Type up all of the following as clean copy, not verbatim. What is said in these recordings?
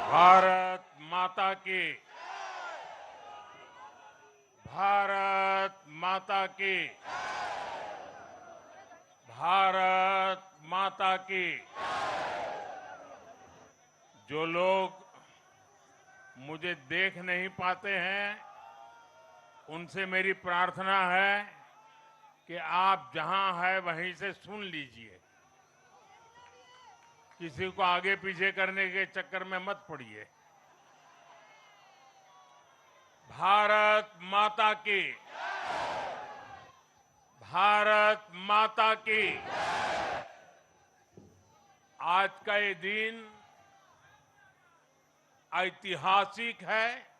भारत माता की। भारत माता की। भारत माता की। जो लोग मुझे देख नहीं पाते हैं, उनसे मेरी प्रार्थना है कि आप जहां हैं वहीं से सुन लीजिए। किसी को आगे पीछे करने के चक्कर में मत पड़िए। भारत माता की। भारत माता की। आज का ये दिन ऐतिहासिक है,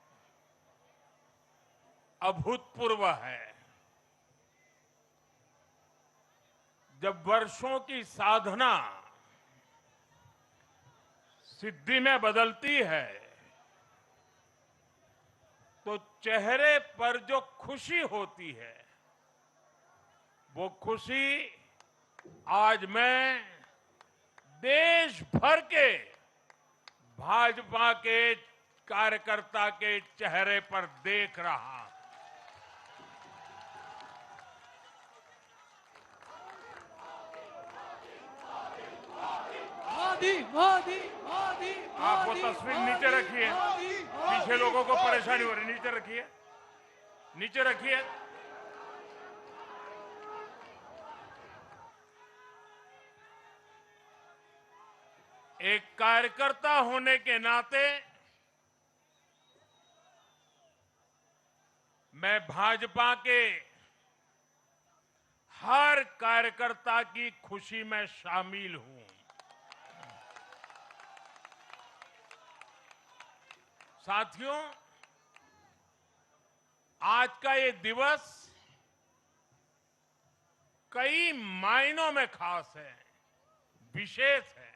अभूतपूर्व है। जब वर्षों की साधना सिद्धि में बदलती है, तो चेहरे पर जो खुशी होती है, वो खुशी आज मैं देश भर के भाजपा के कार्यकर्ता के चेहरे पर देख रहा हूं। मोदी मोदी मोदी। आप वो तस्वीर नीचे रखिए, पीछे लोगों को परेशानी हो रही, नीचे रखिए, नीचे रखिए। एक कार्यकर्ता होने के नाते मैं भाजपा के हर कार्यकर्ता की खुशी में शामिल हूं। साथियों, आज का ये दिवस कई मायनों में खास है, विशेष है।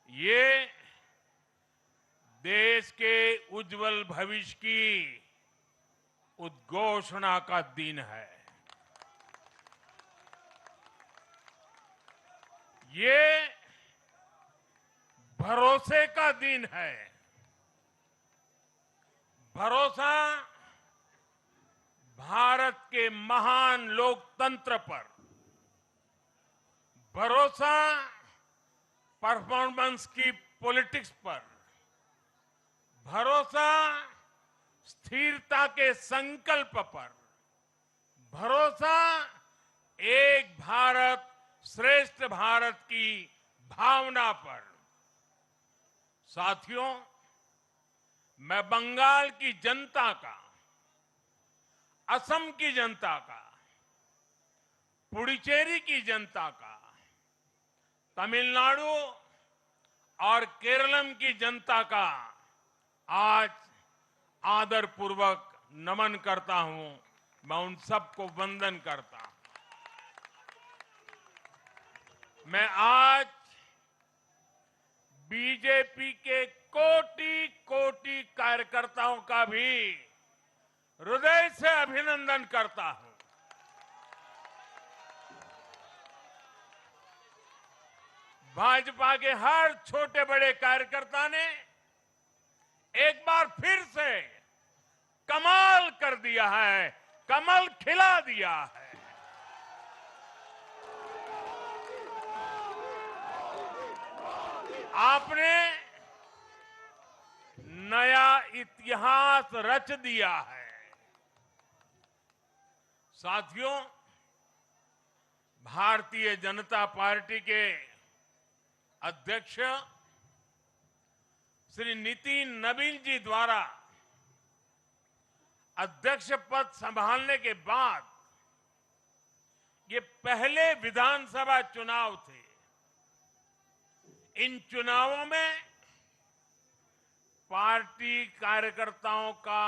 ये देश के उज्जवल भविष्य की उद्घोषणा का दिन है। ये भरोसे का दिन है। भरोसा भारत के महान लोकतंत्र पर, भरोसा परफॉर्मेंस की पॉलिटिक्स पर, भरोसा स्थिरता के संकल्प पर, भरोसा एक भारत श्रेष्ठ भारत की भावना पर। साथियों, मैं बंगाल की जनता का, असम की जनता का, पुडुचेरी की जनता का, तमिलनाडु और केरलम की जनता का आज आदरपूर्वक नमन करता हूं। मैं उन सबको वंदन करता हूं। मैं आज बीजेपी के कोटि कोटि कार्यकर्ताओं का भी हृदय से अभिनंदन करता हूं। भाजपा के हर छोटे बड़े कार्यकर्ता ने एक बार फिर से कमाल कर दिया है, कमल खिला दिया है। आपने नया इतिहास रच दिया है। साथियों, भारतीय जनता पार्टी के अध्यक्ष श्री नितिन नवीन जी द्वारा अध्यक्ष पद संभालने के बाद ये पहले विधानसभा चुनाव थे। इन चुनावों में पार्टी कार्यकर्ताओं का,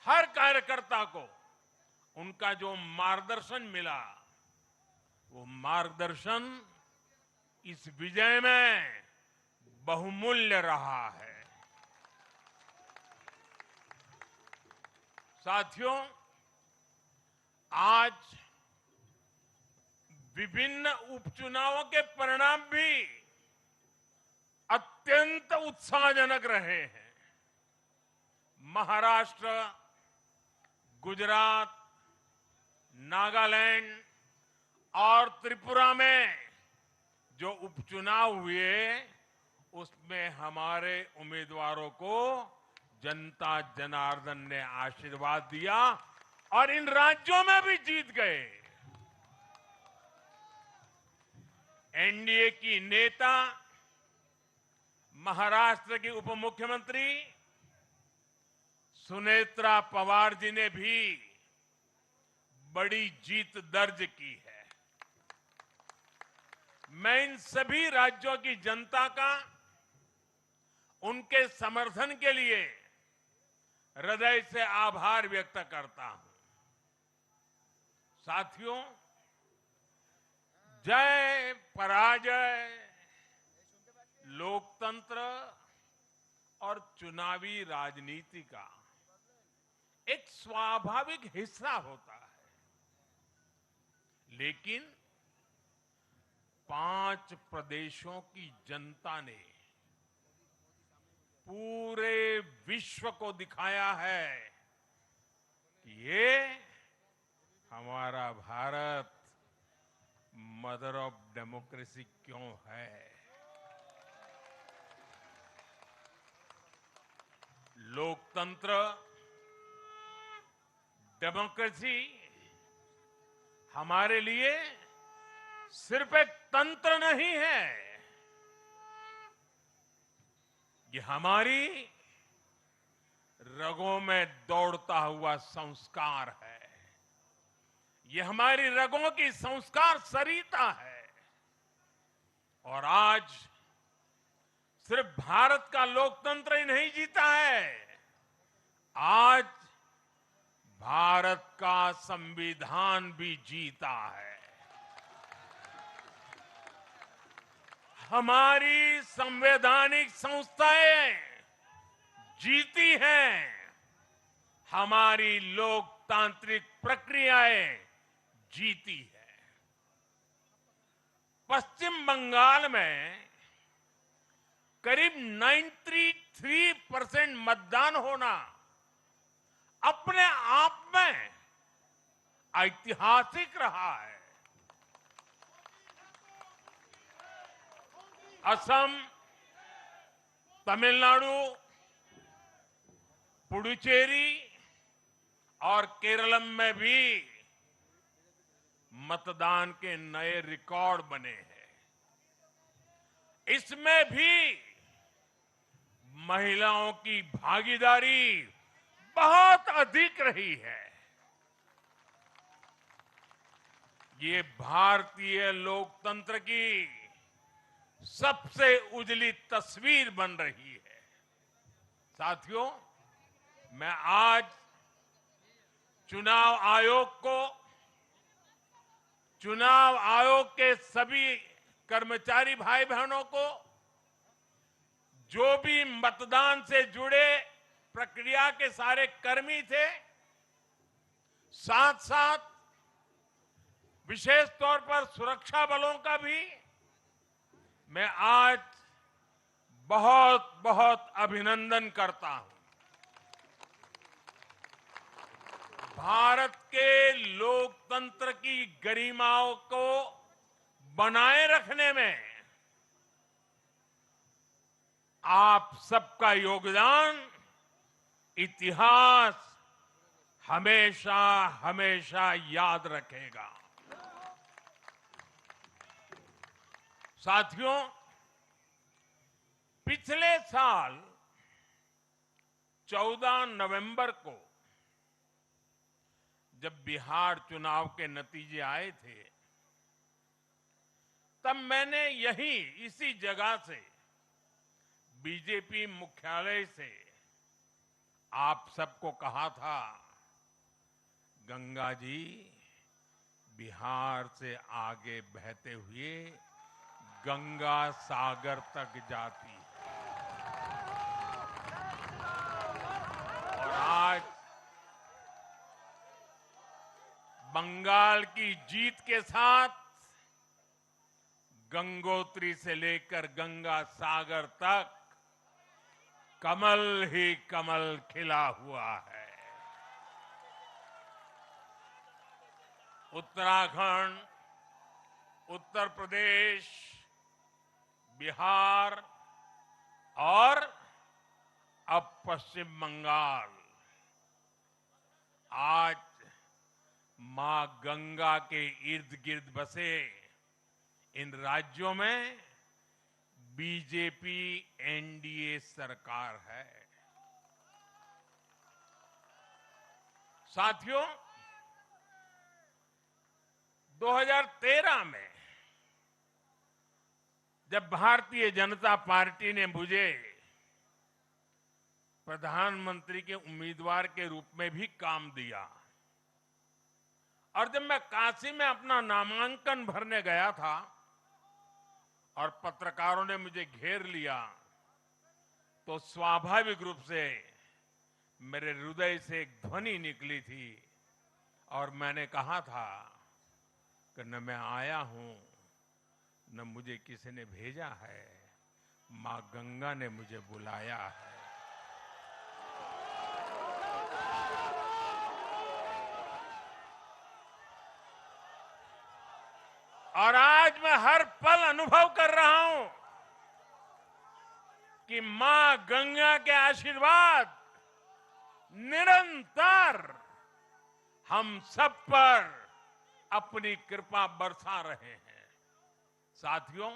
हर कार्यकर्ता को उनका जो मार्गदर्शन मिला, वो मार्गदर्शन इस विजय में बहुमूल्य रहा है। साथियों, आज विभिन्न उपचुनावों के परिणाम भी अत्यंत उत्साहजनक रहे हैं। महाराष्ट्र, गुजरात, नागालैंड और त्रिपुरा में जो उपचुनाव हुए उसमें हमारे उम्मीदवारों को जनता जनार्दन ने आशीर्वाद दिया और इन राज्यों में भी जीत गए। एनडीए की नेता महाराष्ट्र की उप मुख्यमंत्री सुनेत्रा पवार जी ने भी बड़ी जीत दर्ज की है। मैं इन सभी राज्यों की जनता का उनके समर्थन के लिए हृदय से आभार व्यक्त करता हूं। साथियों, जय पराजय लोकतंत्र और चुनावी राजनीति का एक स्वाभाविक हिस्सा होता है, लेकिन 5 प्रदेशों की जनता ने पूरे विश्व को दिखाया है कि ये हमारा भारत मदर ऑफ डेमोक्रेसी क्यों है। लोकतंत्र, डेमोक्रेसी हमारे लिए सिर्फ एक तंत्र नहीं है, ये हमारी रगों में दौड़ता हुआ संस्कार है। ये हमारी रगों की संस्कार सरिता है। और आज सिर्फ भारत का लोकतंत्र ही नहीं जीता है, आज भारत का संविधान भी जीता है। हमारी संवैधानिक संस्थाएं जीती हैं, हमारी लोकतांत्रिक प्रक्रियाएं जीती है। पश्चिम बंगाल में करीब 93% मतदान होना अपने आप में ऐतिहासिक रहा है। असम, तमिलनाडु, पुडुचेरी और केरल में भी मतदान के नए रिकॉर्ड बने हैं। इसमें भी महिलाओं की भागीदारी बहुत अधिक रही है। ये भारतीय लोकतंत्र की सबसे उजली तस्वीर बन रही है। साथियों, मैं आज चुनाव आयोग के सभी कर्मचारी भाई बहनों को, जो भी मतदान से जुड़े प्रक्रिया के सारे कर्मी थे, साथ साथ विशेष तौर पर सुरक्षा बलों का भी मैं आज बहुत बहुत अभिनंदन करता हूं। भारत के लोकतंत्र की गरिमाओं को बनाए रखने में आप सबका योगदान इतिहास हमेशा हमेशा याद रखेगा। साथियों, पिछले साल 14 नवंबर को जब बिहार चुनाव के नतीजे आए थे, तब मैंने इसी जगह से बीजेपी मुख्यालय से आप सबको कहा था, गंगा जी बिहार से आगे बहते हुए गंगा सागर तक जाती है। और आज बंगाल की जीत के साथ गंगोत्री से लेकर गंगा सागर तक कमल ही कमल खिला हुआ है। उत्तराखंड, उत्तर प्रदेश, बिहार और अब पश्चिम बंगाल आज मां गंगा के इर्द गिर्द बसे इन राज्यों में बीजेपी एनडीए सरकार है। साथियों, 2013 में जब भारतीय जनता पार्टी ने मुझे प्रधानमंत्री के उम्मीदवार के रूप में भी काम दिया और जब मैं काशी में अपना नामांकन भरने गया था और पत्रकारों ने मुझे घेर लिया तो स्वाभाविक रूप से मेरे हृदय से एक ध्वनि निकली थी और मैंने कहा था कि न मैं आया हूं न मुझे किसी ने भेजा है, मां गंगा ने मुझे बुलाया है। और आज मैं हर पल अनुभव कर रहा हूं कि मां गंगा के आशीर्वाद निरंतर हम सब पर अपनी कृपा बरसा रहे हैं। साथियों,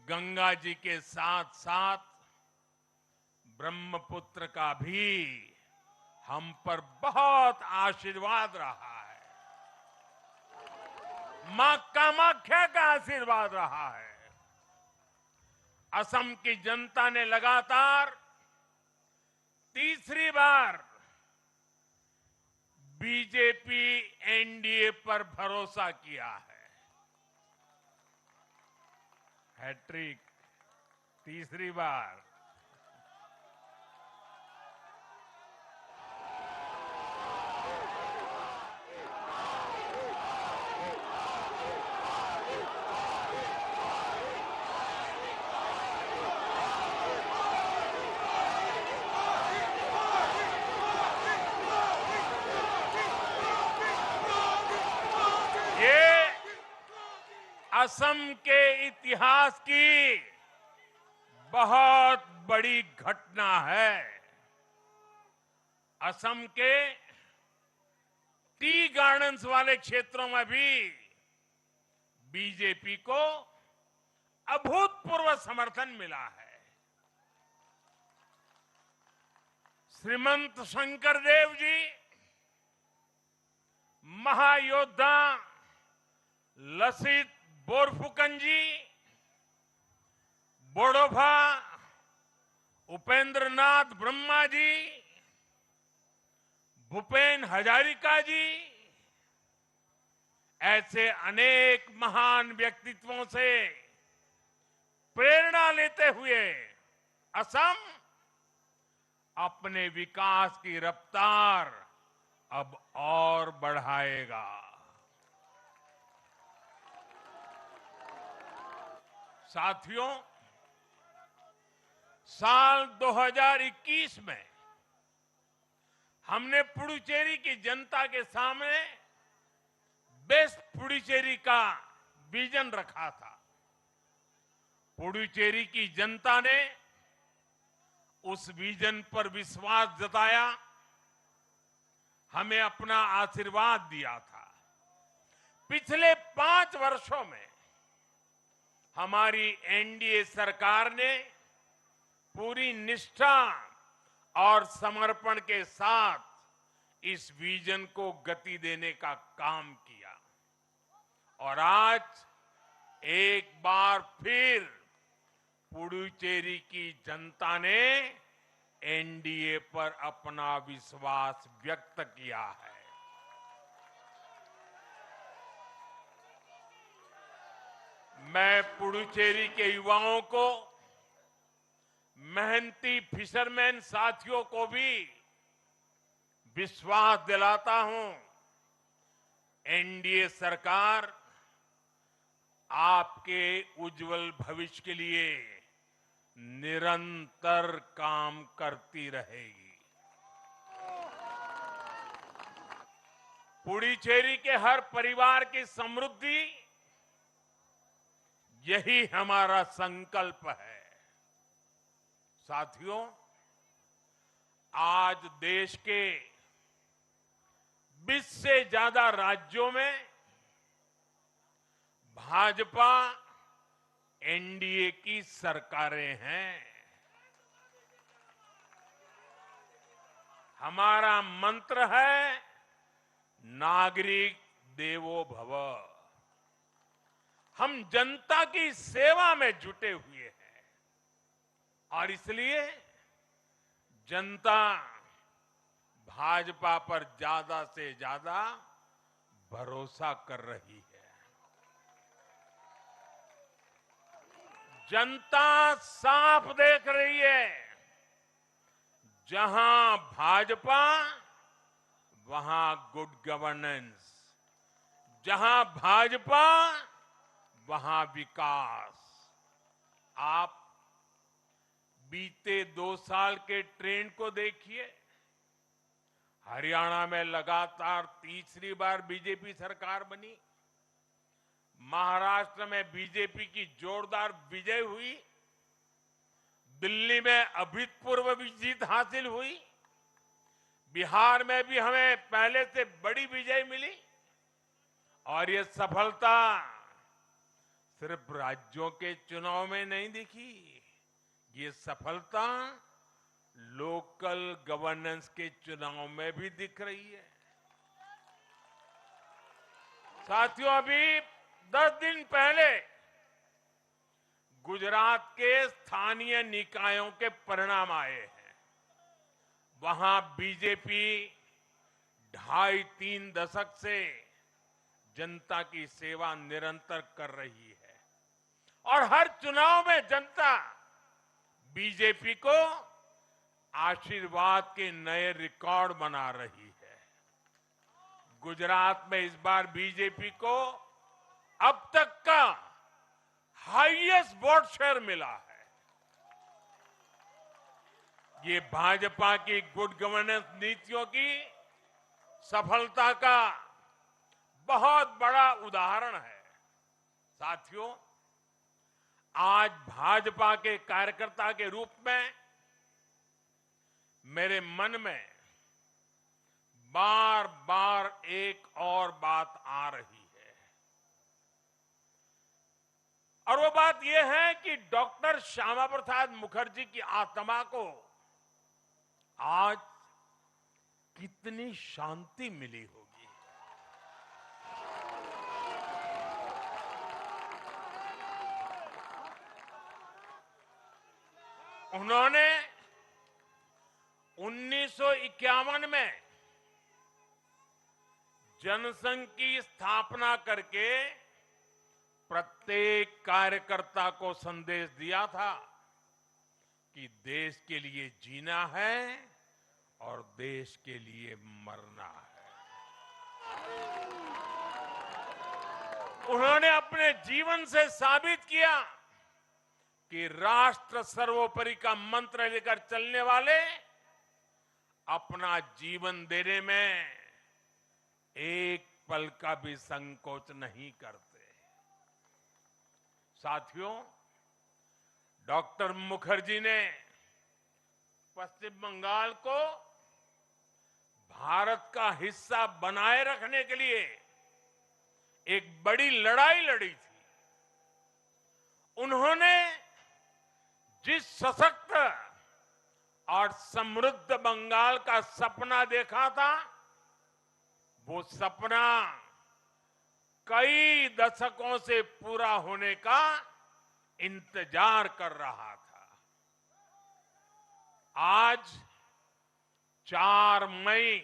गंगा जी के साथ साथ ब्रह्मपुत्र का भी हम पर बहुत आशीर्वाद रहा है। मां कामाख्या का आशीर्वाद रहा है। असम की जनता ने लगातार तीसरी बार बीजेपी एनडीए पर भरोसा किया है। हैट्रिक, तीसरी बार। ये असम के इतिहास की बहुत बड़ी घटना है। असम के टी गार्डन्स वाले क्षेत्रों में भी बीजेपी को अभूतपूर्व समर्थन मिला है। श्रीमंत शंकरदेव जी, महायोद्धा लसित बोरफुकन जी, बोडोफा उपेंद्रनाथ ब्रह्मा जी, भूपेन हजारिका जी, ऐसे अनेक महान व्यक्तित्वों से प्रेरणा लेते हुए असम अपने विकास की रफ्तार अब और बढ़ाएगा। साथियों, साल 2021 में हमने पुडुचेरी की जनता के सामने बेस्ट पुडुचेरी का विजन रखा था। पुडुचेरी की जनता ने उस विजन पर विश्वास जताया, हमें अपना आशीर्वाद दिया था। पिछले 5 वर्षों में हमारी एनडीए सरकार ने पूरी निष्ठा और समर्पण के साथ इस विजन को गति देने का काम किया और आज एक बार फिर पुडुचेरी की जनता ने एनडीए पर अपना विश्वास व्यक्त किया है। मैं पुडुचेरी के युवाओं को, मेहनती फिशरमैन साथियों को भी विश्वास दिलाता हूं, एनडीए सरकार आपके उज्जवल भविष्य के लिए निरंतर काम करती रहेगी। पुडुचेरी के हर परिवार की समृद्धि, यही हमारा संकल्प है। साथियों, आज देश के 20 से ज्यादा राज्यों में भाजपा एनडीए की सरकारें हैं। हमारा मंत्र है नागरिक देवो भव। हम जनता की सेवा में जुटे हुए हैं और इसलिए जनता भाजपा पर ज्यादा से ज्यादा भरोसा कर रही है। जनता साफ देख रही है, जहां भाजपा वहां गुड गवर्नेंस, जहां भाजपा वहां विकास। आप बीते 2 साल के ट्रेंड को देखिए। हरियाणा में लगातार तीसरी बार बीजेपी सरकार बनी। महाराष्ट्र में बीजेपी की जोरदार विजय हुई। दिल्ली में अभूतपूर्व जीत हासिल हुई। बिहार में भी हमें पहले से बड़ी विजय मिली और ये सफलता सिर्फ राज्यों के चुनाव में नहीं दिखी, ये सफलता लोकल गवर्नेंस के चुनाव में भी दिख रही है। साथियों, अभी 10 दिन पहले गुजरात के स्थानीय निकायों के परिणाम आए हैं। वहां बीजेपी 2.5-3 दशक से जनता की सेवा निरंतर कर रही है और हर चुनाव में जनता बीजेपी को आशीर्वाद के नए रिकॉर्ड बना रही है। गुजरात में इस बार बीजेपी को अब तक का हाईएस्ट वोट शेयर मिला है। ये भाजपा की गुड गवर्नेंस नीतियों की सफलता का बहुत बड़ा उदाहरण है। साथियों, आज भाजपा के कार्यकर्ता के रूप में मेरे मन में बार बार एक और बात आ रही है और वो बात यह है कि डॉक्टर श्यामा प्रसाद मुखर्जी की आत्मा को आज कितनी शांति मिली होगी। उन्होंने 1951 में जनसंघ की स्थापना करके प्रत्येक कार्यकर्ता को संदेश दिया था कि देश के लिए जीना है और देश के लिए मरना है। उन्होंने अपने जीवन से साबित किया कि राष्ट्र सर्वोपरि का मंत्र लेकर चलने वाले अपना जीवन देने में एक पल का भी संकोच नहीं करते। साथियों, डॉक्टर मुखर्जी ने पश्चिम बंगाल को भारत का हिस्सा बनाए रखने के लिए एक बड़ी लड़ाई लड़ी थी। उन्होंने जिस सशक्त और समृद्ध बंगाल का सपना देखा था, वो सपना कई दशकों से पूरा होने का इंतजार कर रहा था। आज 4 मई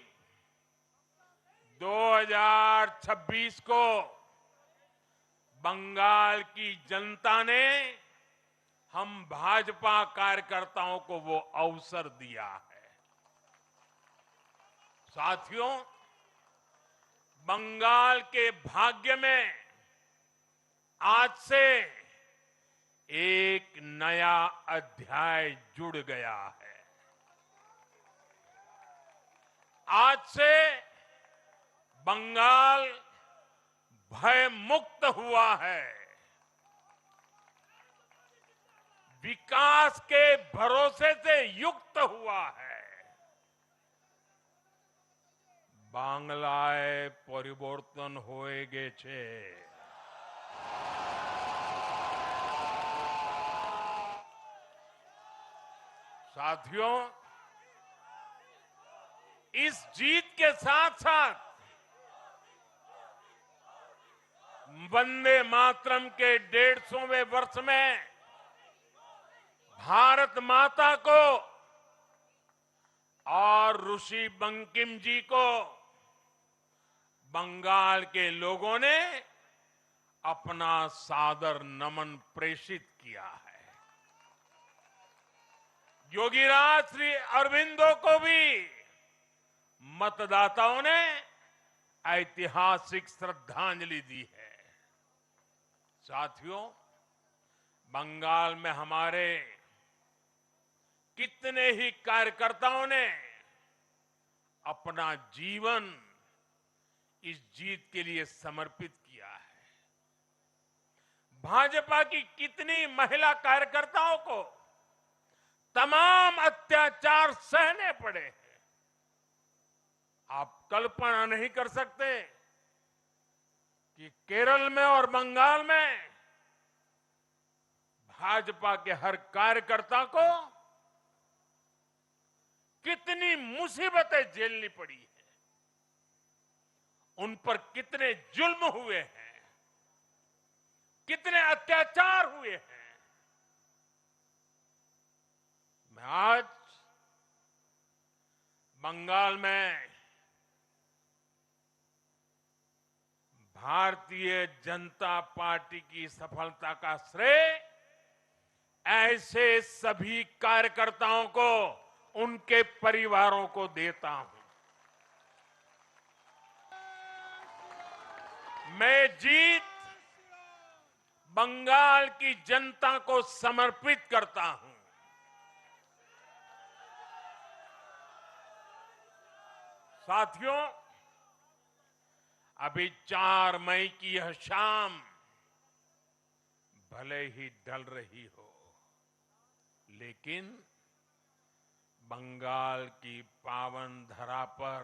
2026 को बंगाल की जनता ने हम भाजपा कार्यकर्ताओं को वो अवसर दिया है। साथियों, बंगाल के भाग्य में आज से एक नया अध्याय जुड़ गया है। आज से बंगाल भय मुक्त हुआ है, विकास के भरोसे से युक्त हुआ है। बांग्लाए परिवर्तन होए गे छे। साथियों, इस जीत के साथ साथ वंदे मातरम के 150वें वर्ष में भारत माता को और ऋषि बंकिम जी को बंगाल के लोगों ने अपना सादर नमन प्रेषित किया है। योगीराज श्री अरविंदो को भी मतदाताओं ने ऐतिहासिक श्रद्धांजलि दी है। साथियों, बंगाल में हमारे कितने ही कार्यकर्ताओं ने अपना जीवन इस जीत के लिए समर्पित किया है। भाजपा की कितनी महिला कार्यकर्ताओं को तमाम अत्याचार सहने पड़े हैं। आप कल्पना नहीं कर सकते कि केरल में और बंगाल में भाजपा के हर कार्यकर्ता को कितनी मुसीबतें झेलनी पड़ी है, उन पर कितने जुल्म हुए हैं, कितने अत्याचार हुए हैं। मैं आज बंगाल में भारतीय जनता पार्टी की सफलता का श्रेय ऐसे सभी कार्यकर्ताओं को, उनके परिवारों को देता हूं। मैं जीत बंगाल की जनता को समर्पित करता हूं। साथियों, अभी 4 मई की यह शाम भले ही ढल रही हो, लेकिन बंगाल की पावन धरा पर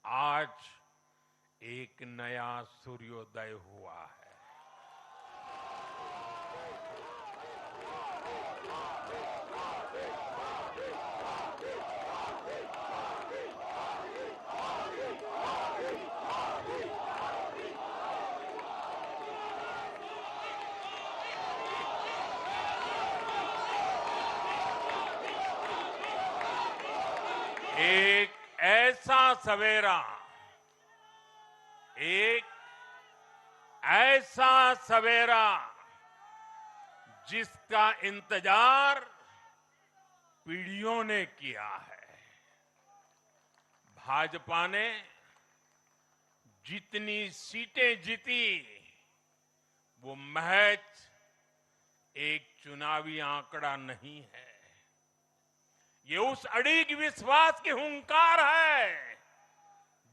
आज एक नया सूर्योदय हुआ है। एक ऐसा सवेरा जिसका इंतजार पीढ़ियों ने किया है। भाजपा ने जितनी सीटें जीती वो महज एक चुनावी आंकड़ा नहीं है, ये उस अड़िग विश्वास की हुंकार है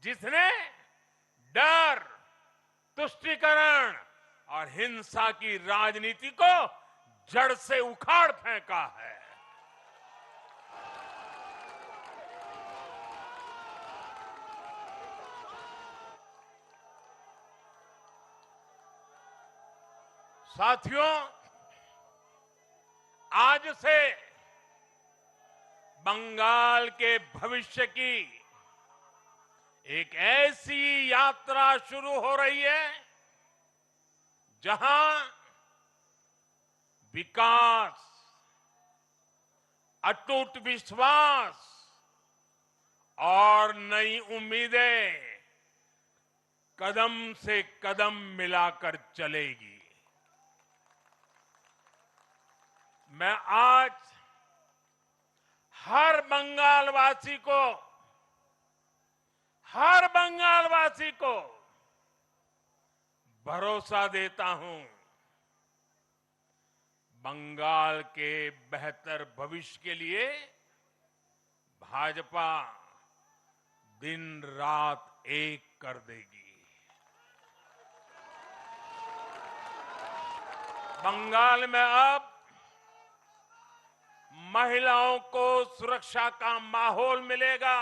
जिसने डर, तुष्टीकरण और हिंसा की राजनीति को जड़ से उखाड़ फेंका है। साथियों, आज से बंगाल के भविष्य की एक ऐसी यात्रा शुरू हो रही है जहां विकास, अटूट विश्वास और नई उम्मीदें कदम से कदम मिलाकर चलेगी। मैं आज हर बंगालवासी को भरोसा देता हूं बंगाल के बेहतर भविष्य के लिए भाजपा दिन रात एक कर देगी। बंगाल में अब महिलाओं को सुरक्षा का माहौल मिलेगा,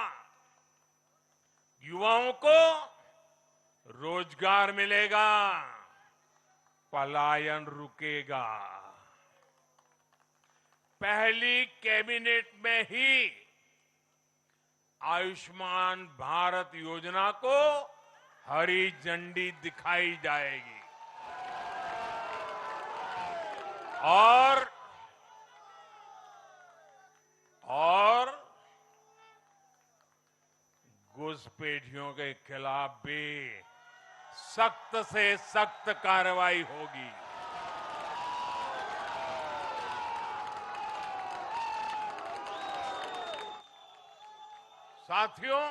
युवाओं को रोजगार मिलेगा, पलायन रुकेगा। पहली कैबिनेट में ही आयुष्मान भारत योजना को हरी झंडी दिखाई जाएगी और घुसपैठियों के खिलाफ भी सख्त से सख्त कार्रवाई होगी। साथियों,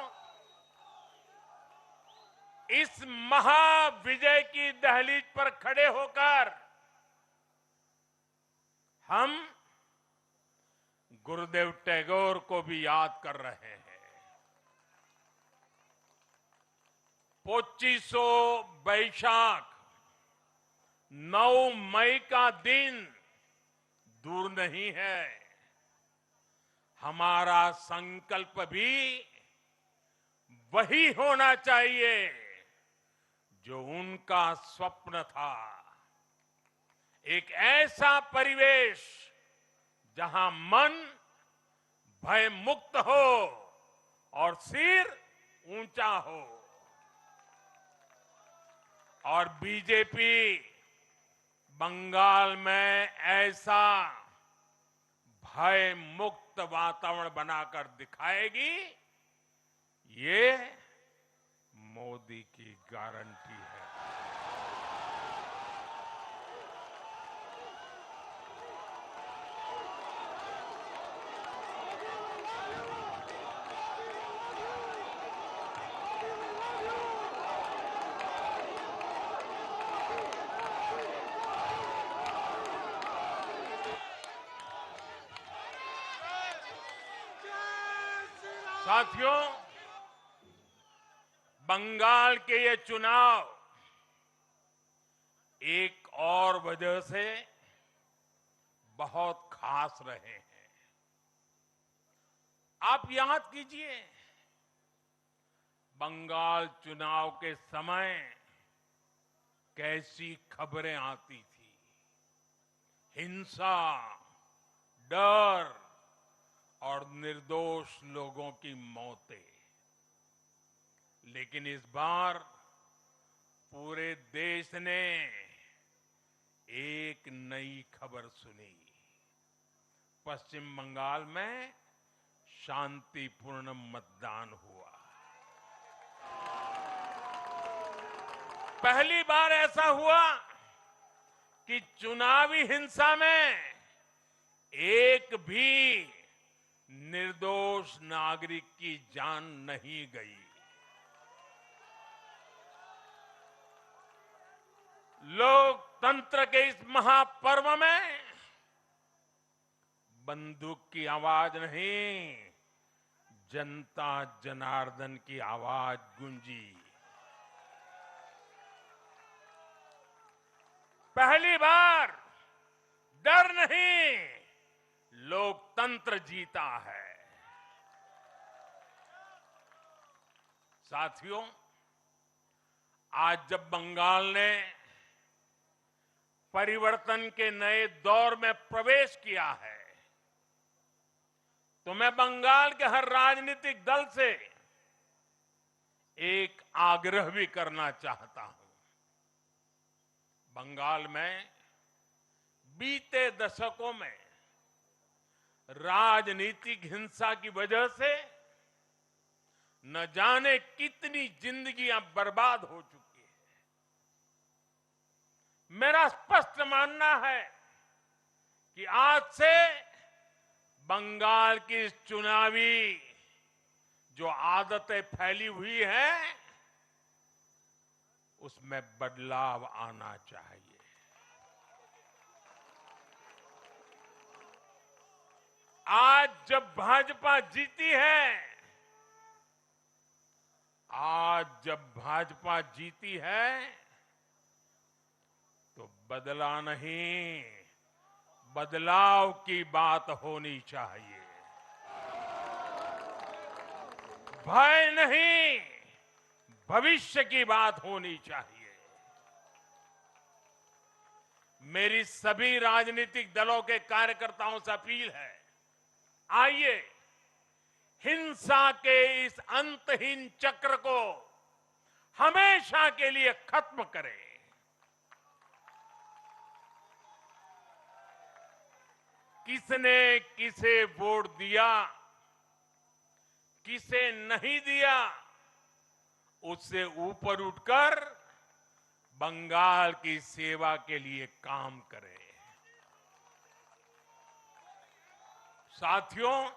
इस महाविजय की दहलीज पर खड़े होकर हम गुरुदेव टैगोर को भी याद कर रहे हैं। 25 बैशाख 9 मई का दिन दूर नहीं है। हमारा संकल्प भी वही होना चाहिए जो उनका स्वप्न था। एक ऐसा परिवेश जहां मन भय मुक्त हो और सिर ऊंचा हो। और बीजेपी बंगाल में ऐसा भय मुक्त वातावरण बनाकर दिखाएगी, ये मोदी की गारंटी है। साथियों, बंगाल के ये चुनाव एक और वजह से बहुत खास रहे हैं। आप याद कीजिए, बंगाल चुनाव के समय कैसी खबरें आती थी। हिंसा, डर और निर्दोष लोगों की मौतें। लेकिन इस बार पूरे देश ने एक नई खबर सुनी। पश्चिम बंगाल में शांतिपूर्ण मतदान हुआ। पहली बार ऐसा हुआ कि चुनावी हिंसा में एक भी निर्दोष नागरिक की जान नहीं गई। लोकतंत्र के इस महापर्व में बंदूक की आवाज नहीं, जनता जनार्दन की आवाज गूंजी। पहली बार डर नहीं, लोकतंत्र जीता है। साथियों, आज जब बंगाल ने परिवर्तन के नए दौर में प्रवेश किया है, तो मैं बंगाल के हर राजनीतिक दल से एक आग्रह भी करना चाहता हूं। बंगाल में बीते दशकों में राजनीतिक हिंसा की वजह से न जाने कितनी जिंदगियां बर्बाद हो चुकी है। मेरा स्पष्ट मानना है कि आज से बंगाल की इस चुनावी जो आदतें फैली हुई हैं, उसमें बदलाव आना चाहिए। आज जब भाजपा जीती है, आज जब भाजपा जीती है, तो बदला नहीं, बदलाव की बात होनी चाहिए। भय नहीं, भविष्य की बात होनी चाहिए। मेरी सभी राजनीतिक दलों के कार्यकर्ताओं से अपील है, आइए हिंसा के इस अंतहीन चक्र को हमेशा के लिए खत्म करें। किसने किसे वोट दिया, किसे नहीं दिया, उससे ऊपर उठकर बंगाल की सेवा के लिए काम करें। साथियों,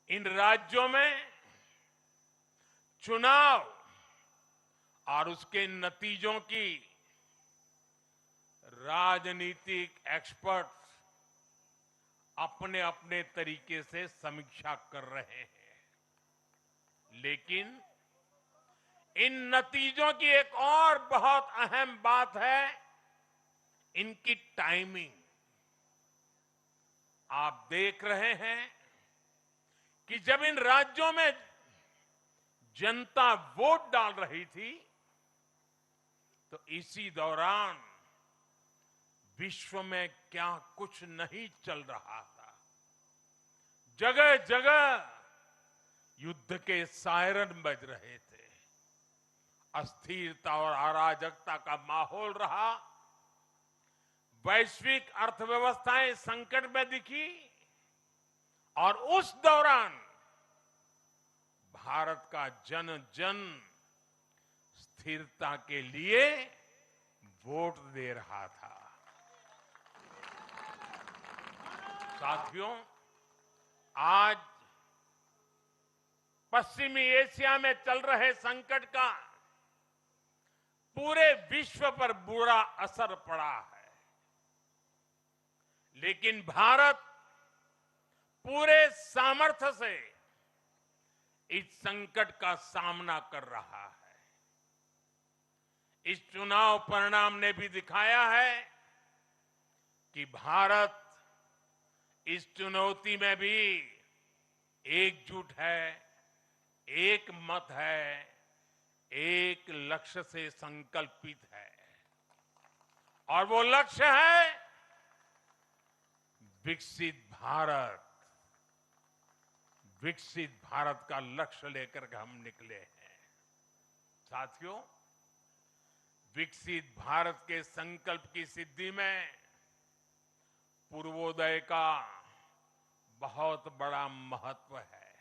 इन राज्यों में चुनाव और उसके नतीजों की राजनीतिक एक्सपर्ट्स अपने अपने तरीके से समीक्षा कर रहे हैं, लेकिन इन नतीजों की एक और बहुत अहम बात है, इनकी टाइमिंग। आप देख रहे हैं कि जब इन राज्यों में जनता वोट डाल रही थी, तो इसी दौरान विश्व में क्या कुछ नहीं चल रहा था। जगह जगह युद्ध के सायरन बज रहे थे, अस्थिरता और अराजकता का माहौल रहा, वैश्विक अर्थव्यवस्थाएं संकट में दिखी, और उस दौरान भारत का जन जन स्थिरता के लिए वोट दे रहा था। साथियों, आज पश्चिमी एशिया में चल रहे संकट का पूरे विश्व पर बुरा असर पड़ा है, लेकिन भारत पूरे सामर्थ्य से इस संकट का सामना कर रहा है। इस चुनाव परिणाम ने भी दिखाया है कि भारत इस चुनौती में भी एकजुट है, एक मत है, एक लक्ष्य से संकल्पित है, और वो लक्ष्य है विकसित भारत। विकसित भारत का लक्ष्य लेकर के हम निकले हैं। साथियों, विकसित भारत के संकल्प की सिद्धि में पूर्वोदय का बहुत बड़ा महत्व है।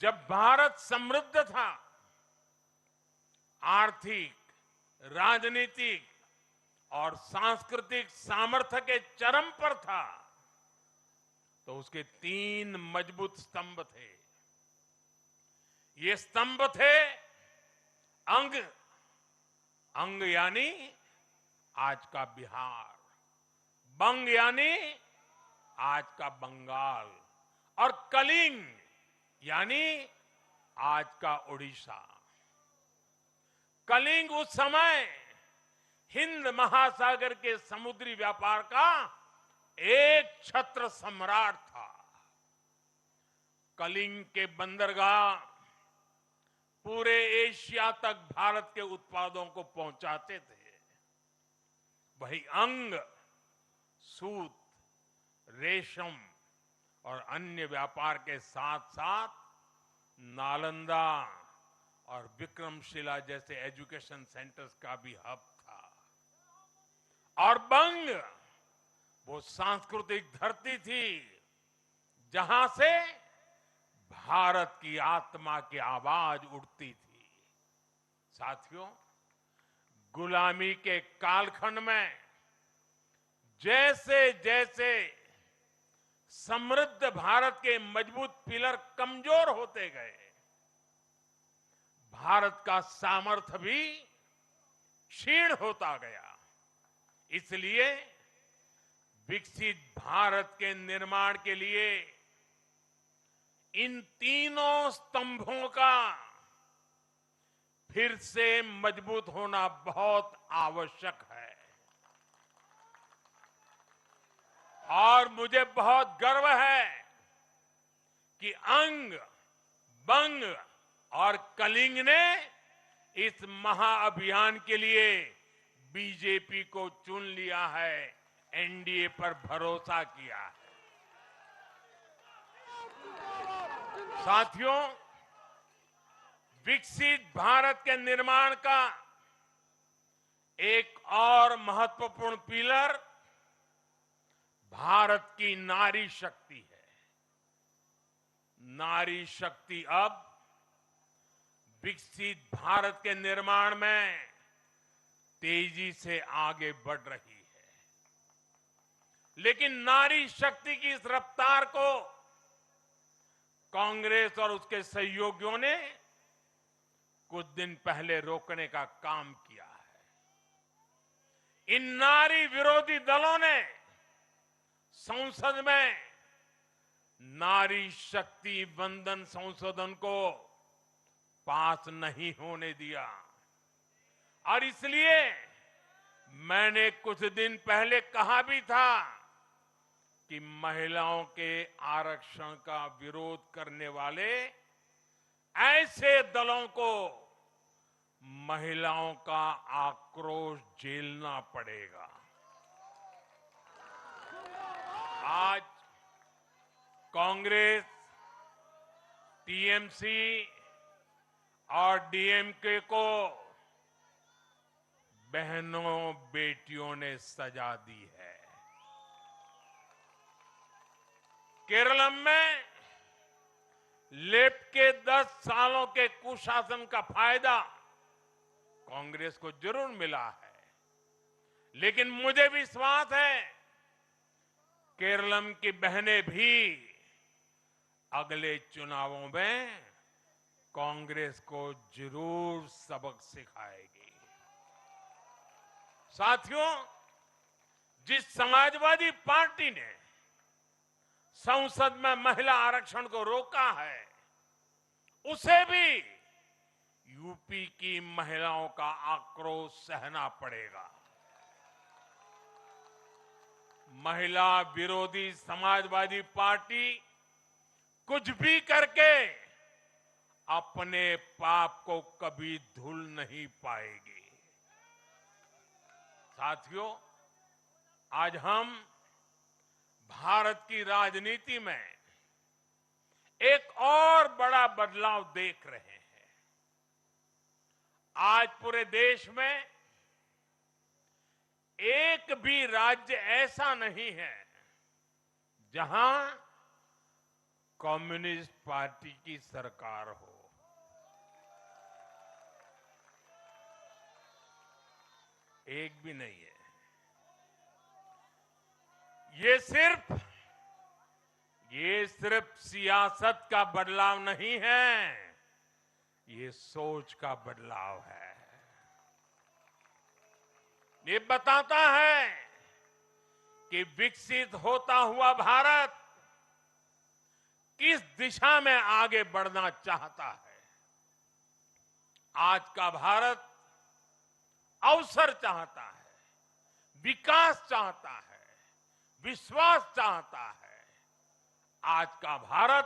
जब भारत समृद्ध था, आर्थिक, राजनीतिक और सांस्कृतिक सामर्थ्य के चरम पर था, तो उसके 3 मजबूत स्तंभ थे। ये स्तंभ थे अंग, अंग यानी आज का बिहार, बंग यानी आज का बंगाल, और कलिंग यानी आज का उड़ीसा। कलिंग उस समय हिंद महासागर के समुद्री व्यापार का एक छत्र सम्राट था। कलिंग के बंदरगाह पूरे एशिया तक भारत के उत्पादों को पहुंचाते थे। वही अंग सूत, रेशम और अन्य व्यापार के साथ साथ नालंदा और विक्रमशिला जैसे एजुकेशन सेंटर्स का भी हब था। और बंग वो सांस्कृतिक धरती थी जहां से भारत की आत्मा की आवाज उठती थी। साथियों, गुलामी के कालखंड में जैसे जैसे समृद्ध भारत के मजबूत पिलर कमजोर होते गए, भारत का सामर्थ्य भी क्षीण होता गया। इसलिए विकसित भारत के निर्माण के लिए इन तीनों स्तंभों का फिर से मजबूत होना बहुत आवश्यक है। और मुझे बहुत गर्व है कि अंग, बंग और कलिंग ने इस महाअभियान के लिए बीजेपी को चुन लिया है, एनडीए पर भरोसा किया है। साथियों, विकसित भारत के निर्माण का एक और महत्वपूर्ण पिलर भारत की नारी शक्ति है। नारी शक्ति अब विकसित भारत के निर्माण में तेजी से आगे बढ़ रही है। लेकिन नारी शक्ति की इस रफ्तार को कांग्रेस और उसके सहयोगियों ने कुछ दिन पहले रोकने का काम किया है। इन नारी विरोधी दलों ने संसद में नारी शक्ति वंदन संशोधन को पास नहीं होने दिया और इसलिए मैंने कुछ दिन पहले कहा भी था कि महिलाओं के आरक्षण का विरोध करने वाले ऐसे दलों को महिलाओं का आक्रोश झेलना पड़ेगा। आज कांग्रेस, टीएमसी और डीएमके को बहनों बेटियों ने सजा दी है। केरलम में लेफ्ट के 10 सालों के कुशासन का फायदा कांग्रेस को जरूर मिला है, लेकिन मुझे विश्वास है केरलम की बहनें भी अगले चुनावों में कांग्रेस को जरूर सबक सिखाएगी। साथियों, जिस समाजवादी पार्टी ने संसद में महिला आरक्षण को रोका है, उसे भी यूपी की महिलाओं का आक्रोश सहना पड़ेगा। महिला विरोधी समाजवादी पार्टी कुछ भी करके अपने पाप को कभी धुल नहीं पाएगी। साथियों, आज हम भारत की राजनीति में एक और बड़ा बदलाव देख रहे हैं। आज पूरे देश में एक भी राज्य ऐसा नहीं है जहां कम्युनिस्ट पार्टी की सरकार हो। एक भी नहीं है। ये सिर्फ सियासत का बदलाव नहीं है, ये सोच का बदलाव है। ये बताता है कि विकसित होता हुआ भारत किस दिशा में आगे बढ़ना चाहता है। आज का भारत अवसर चाहता है, विकास चाहता है, विश्वास चाहता है। आज का भारत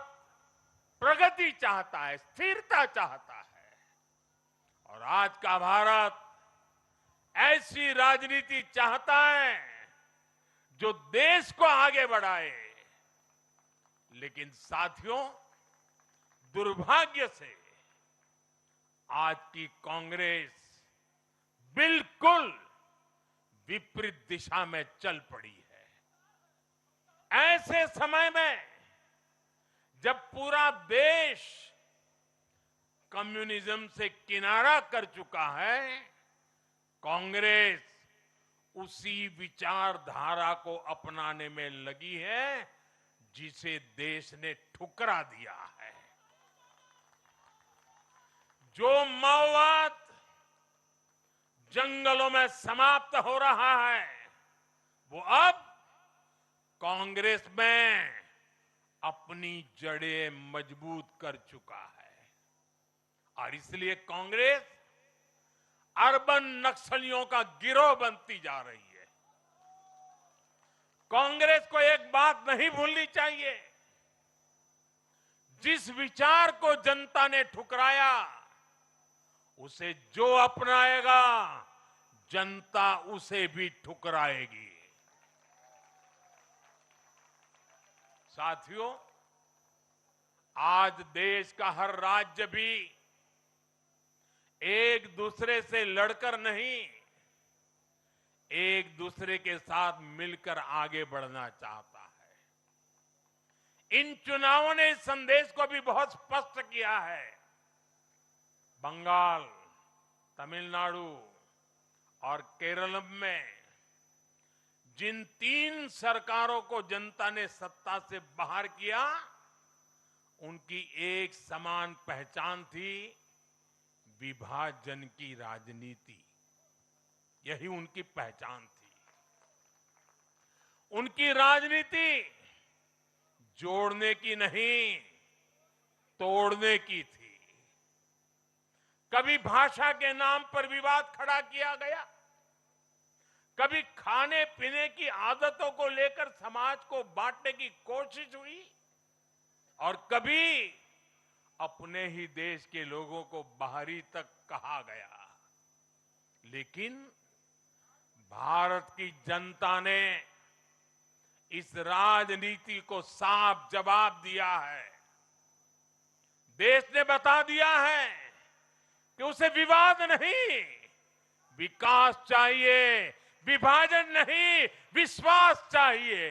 प्रगति चाहता है, स्थिरता चाहता है। और आज का भारत ऐसी राजनीति चाहता है जो देश को आगे बढ़ाए। लेकिन साथियों, दुर्भाग्य से आज की कांग्रेस बिल्कुल विपरीत दिशा में चल पड़ी है। ऐसे समय में जब पूरा देश कम्युनिज्म से किनारा कर चुका है, कांग्रेस उसी विचारधारा को अपनाने में लगी है जिसे देश ने ठुकरा दिया है। जो माओवाद जंगलों में समाप्त हो रहा है, वो अब कांग्रेस में अपनी जड़ें मजबूत कर चुका है और इसलिए कांग्रेस अर्बन नक्सलियों का गिरोह बनती जा रही है। कांग्रेस को एक बात नहीं भूलनी चाहिए, जिस विचार को जनता ने ठुकराया उसे जो अपनाएगा जनता उसे भी ठुकराएगी। साथियों, आज देश का हर राज्य भी एक दूसरे से लड़कर नहीं, एक दूसरे के साथ मिलकर आगे बढ़ना चाहता है। इन चुनावों ने इस संदेश को भी बहुत स्पष्ट किया है। बंगाल, तमिलनाडु और केरल में जिन 3 सरकारों को जनता ने सत्ता से बाहर किया, उनकी एक समान पहचान थी, विभाजन की राजनीति। यही उनकी पहचान थी। उनकी राजनीति जोड़ने की नहीं, तोड़ने की थी। कभी भाषा के नाम पर विवाद खड़ा किया गया, कभी खाने पीने की आदतों को लेकर समाज को बांटने की कोशिश हुई और कभी अपने ही देश के लोगों को बाहरी तक कहा गया। लेकिन भारत की जनता ने इस राजनीति को साफ जवाब दिया है। देश ने बता दिया है कि उसे विवाद नहीं, विकास चाहिए, विभाजन नहीं, विश्वास चाहिए।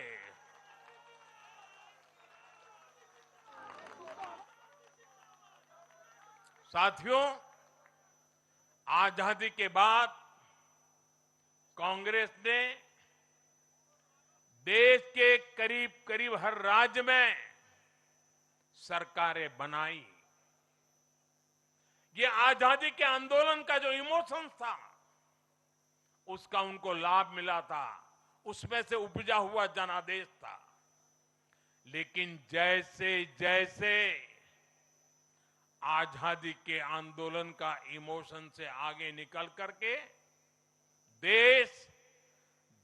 साथियों, आजादी के बाद कांग्रेस ने देश के करीब करीब हर राज्य में सरकारें बनाई। ये आजादी के आंदोलन का जो इमोशन था, उसका उनको लाभ मिला था, उसमें से उपजा हुआ जनादेश था। लेकिन जैसे जैसे आजादी के आंदोलन का इमोशन से आगे निकल करके देश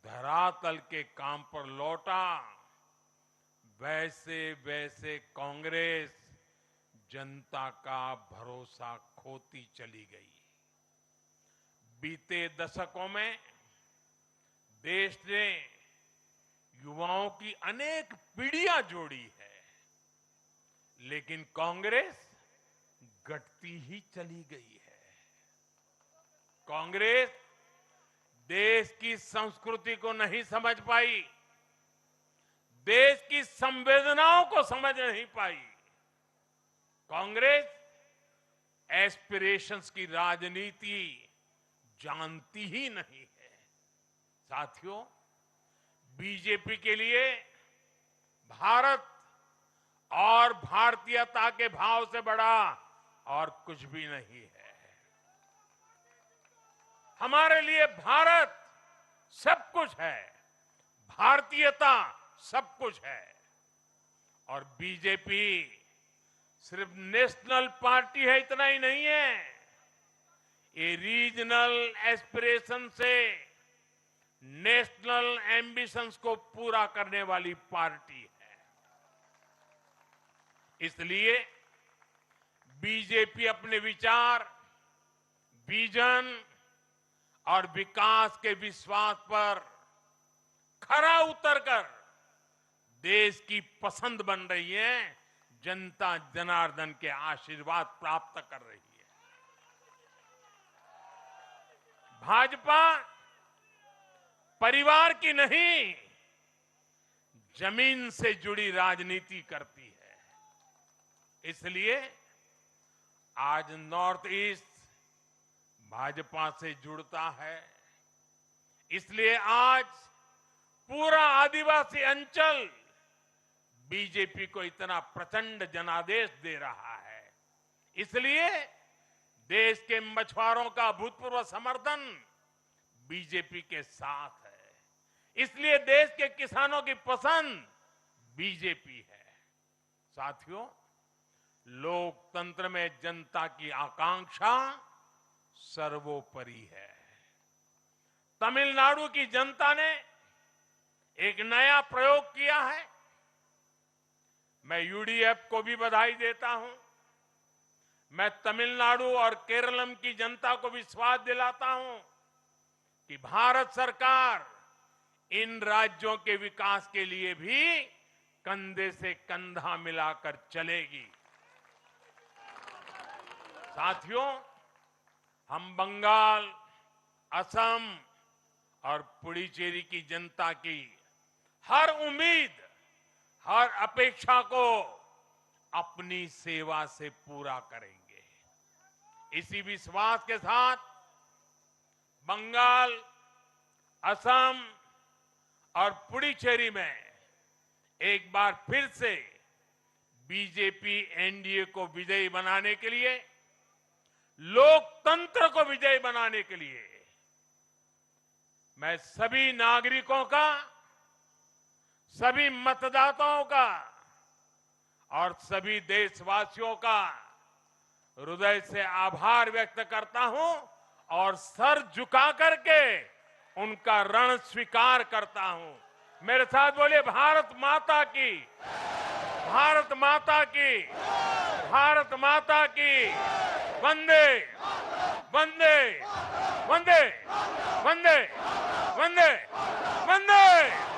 धरातल के काम पर लौटा, वैसे वैसे कांग्रेस जनता का भरोसा खोती चली गई। बीते दशकों में देश ने युवाओं की अनेक पीढ़ियां जोड़ी है, लेकिन कांग्रेस घटती ही चली गई है। कांग्रेस देश की संस्कृति को नहीं समझ पाई, देश की संवेदनाओं को समझ नहीं पाई। कांग्रेस एस्पिरेशंस की राजनीति जानती ही नहीं है। साथियों, बीजेपी के लिए भारत और भारतीयता के भाव से बड़ा और कुछ भी नहीं है। हमारे लिए भारत सब कुछ है, भारतीयता सब कुछ है। और बीजेपी सिर्फ नेशनल पार्टी है, इतना ही नहीं है, ये रीजनल एस्पिरेशन से नेशनल एम्बिशंस को पूरा करने वाली पार्टी है। इसलिए बीजेपी अपने विचार, विजन और विकास के विश्वास पर खरा उतरकर देश की पसंद बन रही है, जनता जनार्दन के आशीर्वाद प्राप्त कर रही है। भाजपा परिवार की नहीं, जमीन से जुड़ी राजनीति करती है। इसलिए आज नॉर्थ ईस्ट भाजपा से जुड़ता है। इसलिए आज पूरा आदिवासी अंचल बीजेपी को इतना प्रचंड जनादेश दे रहा है। इसलिए देश के मछुआरों का भूतपूर्व समर्थन बीजेपी के साथ है। इसलिए देश के किसानों की पसंद बीजेपी है। साथियों, लोकतंत्र में जनता की आकांक्षा सर्वोपरि है। तमिलनाडु की जनता ने एक नया प्रयोग किया है। मैं यूडीएफ को भी बधाई देता हूं। मैं तमिलनाडु और केरलम की जनता को विश्वास दिलाता हूं कि भारत सरकार इन राज्यों के विकास के लिए भी कंधे से कंधा मिलाकर चलेगी। साथियों, हम बंगाल, असम और पुडुचेरी की जनता की हर उम्मीद, हर अपेक्षा को अपनी सेवा से पूरा करेंगे। इसी विश्वास के साथ बंगाल, असम और पुडुचेरी में एक बार फिर से बीजेपी एनडीए को विजयी बनाने के लिए, लोकतंत्र को विजयी बनाने के लिए मैं सभी नागरिकों का, सभी मतदाताओं का और सभी देशवासियों का हृदय से आभार व्यक्त करता हूं और सर झुका करके उनका ऋण स्वीकार करता हूं। मेरे साथ बोलिए, भारत माता की, भारत माता की, भारत माता की। वंदे वंदे वंदे वंदे वंदे वंदे।